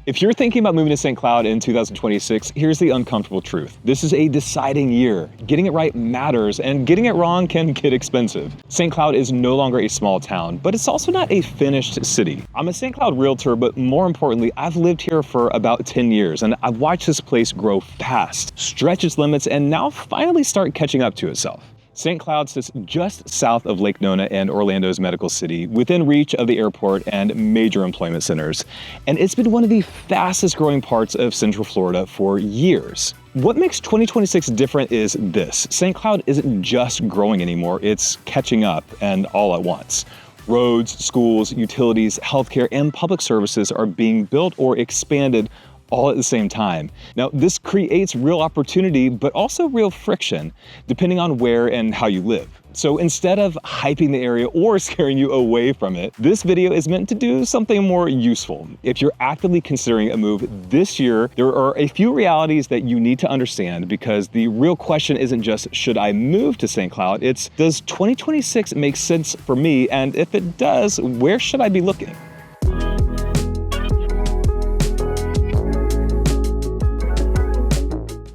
If you're thinking about moving to St. Cloud in 2026, here's the uncomfortable truth. This is a deciding year. Getting it right matters, and getting it wrong can get expensive. St. Cloud is no longer a small town, but it's also not a finished city. I'm a St. Cloud Realtor, but more importantly, I've lived here for about 10 years, and I've watched this place grow fast, stretch its limits, and now finally start catching up to itself. St. Cloud sits just south of Lake Nona and Orlando's medical city, within reach of the airport and major employment centers. And it's been one of the fastest growing parts of Central Florida for years. What makes 2026 different is this: St. Cloud isn't just growing anymore, it's catching up, and all at once. Roads, schools, utilities, healthcare, and public services are being built or expanded all at the same time. Now, this creates real opportunity, but also real friction, depending on where and how you live. So instead of hyping the area or scaring you away from it, this video is meant to do something more useful. If you're actively considering a move this year, there are a few realities that you need to understand, because the real question isn't just, should I move to St. Cloud? It's, does 2026 make sense for me? And if it does, where should I be looking?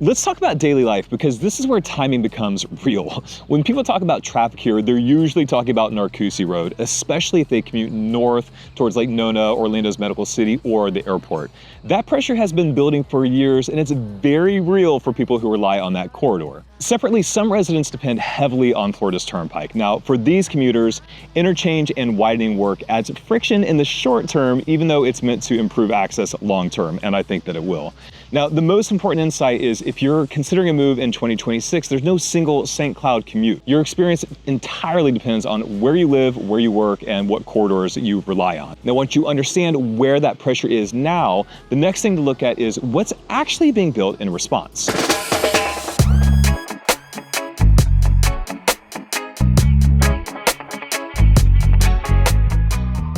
Let's talk about daily life, because this is where timing becomes real. When people talk about traffic here, they're usually talking about Narcoossee Rd, especially if they commute north towards Lake Nona, Orlando's medical city, or the airport. That pressure has been building for years, and it's very real for people who rely on that corridor. Separately, some residents depend heavily on Florida's Turnpike. Now, for these commuters, interchange and widening work adds friction in the short term, even though it's meant to improve access long term, and I think that it will. Now, the most important insight is, if you're considering a move in 2026, there's no single St. Cloud commute. Your experience entirely depends on where you live, where you work, and what corridors you rely on. Now, once you understand where that pressure is now, the next thing to look at is what's actually being built in response.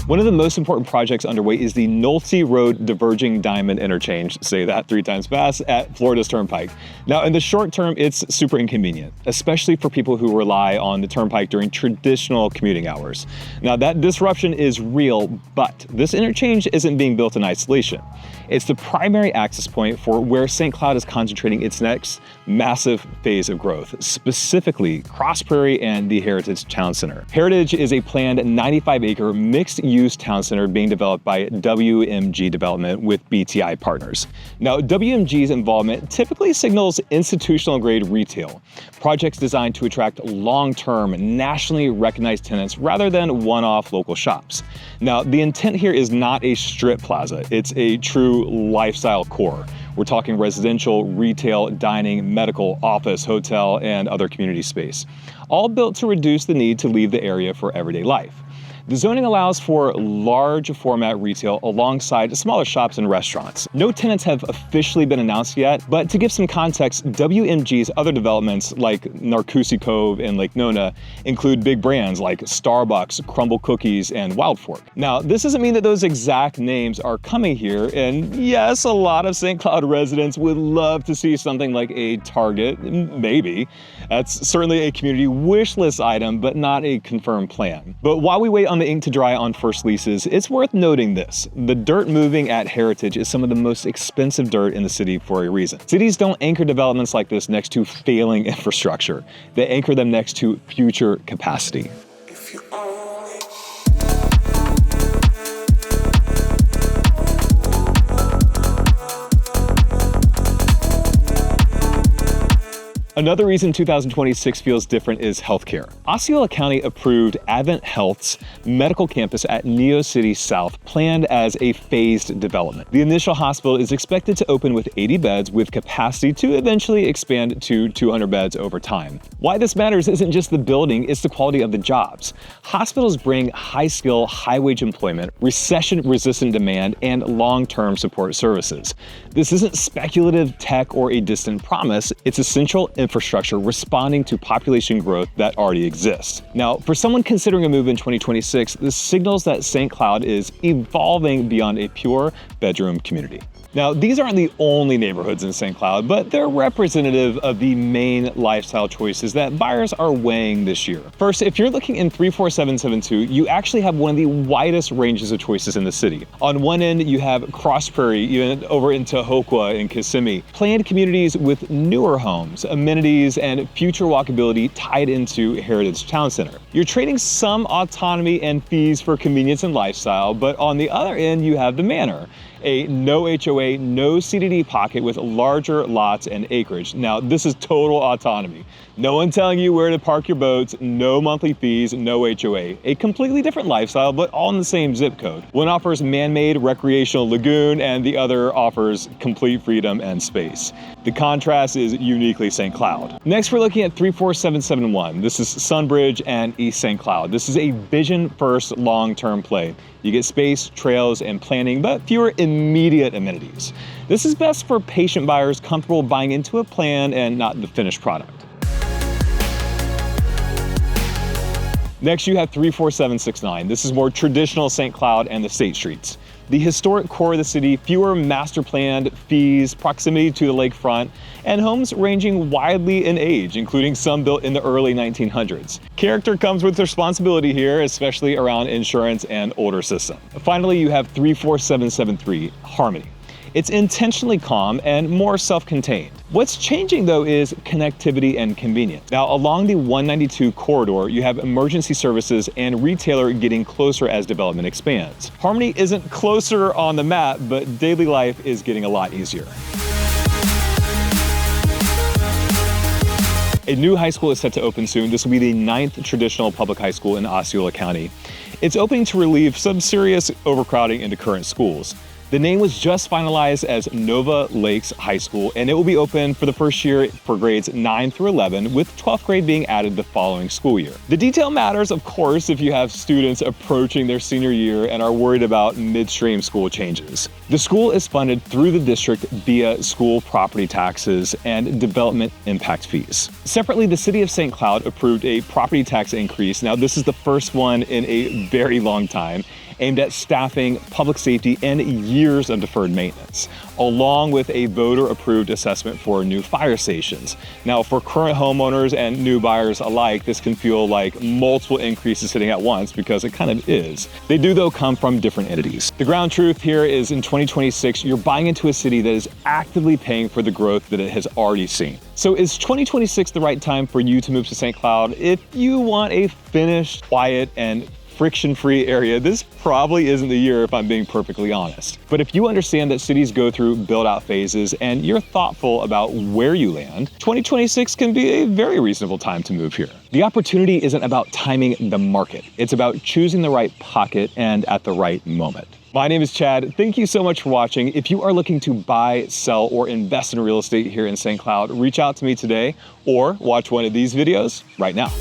One of the most important projects underway is the Nolte Road Diverging Diamond Interchange, say that 3 times fast, at Florida's Turnpike. Now, in the short term, it's super inconvenient, especially for people who rely on the Turnpike during traditional commuting hours. Now, that disruption is real, but this interchange isn't being built in isolation. It's the primary access point for where St. Cloud is concentrating its next massive phase of growth, specifically Crossprairie and the Heritage Town Center. Heritage is a planned 95-acre mixed-use town center being developed by WMG Development with BTI partners. Now, WMG's involvement typically signals institutional-grade retail, projects designed to attract long-term, nationally recognized tenants rather than one-off local shops. Now, the intent here is not a strip plaza, it's a true lifestyle core. We're talking residential, retail, dining, medical, office, hotel, and other community space, all built to reduce the need to leave the area for everyday life. The zoning allows for large format retail alongside smaller shops and restaurants. No tenants have officially been announced yet, but to give some context, WMG's other developments like Narcoossee Cove and Lake Nona include big brands like Starbucks, Crumble Cookies, and Wild Fork. Now, this doesn't mean that those exact names are coming here, and yes, a lot of St. Cloud residents would love to see something like a Target, maybe. That's certainly a community wish list item, but not a confirmed plan. But while we wait on the ink to dry on first leases, it's worth noting this: the dirt moving at Heritage is some of the most expensive dirt in the city for a reason. Cities don't anchor developments like this next to failing infrastructure. They anchor them next to future capacity. Another reason 2026 feels different is healthcare. Osceola County approved AdventHealth's medical campus at Neo City South, planned as a phased development. The initial hospital is expected to open with 80 beds, with capacity to eventually expand to 200 beds over time. Why this matters isn't just the building, it's the quality of the jobs. Hospitals bring high-skill, high-wage employment, recession-resistant demand, and long-term support services. This isn't speculative tech or a distant promise, it's essential infrastructure responding to population growth that already exists. Now, for someone considering a move in 2026, this signals that St. Cloud is evolving beyond a pure bedroom community. Now, these aren't the only neighborhoods in St. Cloud, but they're representative of the main lifestyle choices that buyers are weighing this year. First, if you're looking in 34772, you actually have one of the widest ranges of choices in the city. On one end, you have Crossprairie, even over in Tahokwa and Kissimmee, planned communities with newer homes, amenities, and future walkability tied into Heritage Town Center. You're trading some autonomy and fees for convenience and lifestyle, but on the other end, you have the Manor, a no HOA, no CDD pocket with larger lots and acreage. Now, this is total autonomy. No one telling you where to park your boats, no monthly fees, no HOA. A completely different lifestyle, but all in the same zip code. One offers man-made recreational lagoon, and the other offers complete freedom and space. The contrast is uniquely St. Cloud. Next, we're looking at 34771. This is Sunbridge and East St. Cloud. This is a vision-first long-term play. You get space, trails, and planning, but fewer immediate amenities. This is best for patient buyers comfortable buying into a plan and not the finished product. Next, you have 34769. This is more traditional St. Cloud and the State Streets. The historic core of the city, fewer master planned fees, proximity to the lakefront, and homes ranging widely in age, including some built in the early 1900s. Character comes with responsibility here, especially around insurance and older system. Finally, you have 34773, Harmony. It's intentionally calm and more self-contained. What's changing though is connectivity and convenience. Now, along the 192 corridor, you have emergency services and retailer getting closer as development expands. Harmony isn't closer on the map, but daily life is getting a lot easier. A new high school is set to open soon. This will be the 9th traditional public high school in Osceola County. It's opening to relieve some serious overcrowding into current schools. The name was just finalized as Nova Lakes High School, and it will be open for the first year for grades 9 through 11, with 12th grade being added the following school year. The detail matters, of course, if you have students approaching their senior year and are worried about midstream school changes. The school is funded through the district via school property taxes and development impact fees. Separately, the city of St. Cloud approved a property tax increase. Now, this is the first one in a very long time, aimed at staffing, public safety, and years of deferred maintenance, along with a voter-approved assessment for new fire stations. Now, for current homeowners and new buyers alike, this can feel like multiple increases hitting at once, because it kind of is. They do, though, come from different entities. The ground truth here is in 2026, you're buying into a city that is actively paying for the growth that it has already seen. So is 2026 the right time for you to move to St. Cloud? If you want a finished, quiet, and friction-free area, this probably isn't the year, if I'm being perfectly honest. But if you understand that cities go through build-out phases and you're thoughtful about where you land, 2026 can be a very reasonable time to move here. The opportunity isn't about timing the market. It's about choosing the right pocket and at the right moment. My name is Chad. Thank you so much for watching. If you are looking to buy, sell, or invest in real estate here in St. Cloud, reach out to me today or watch one of these videos right now.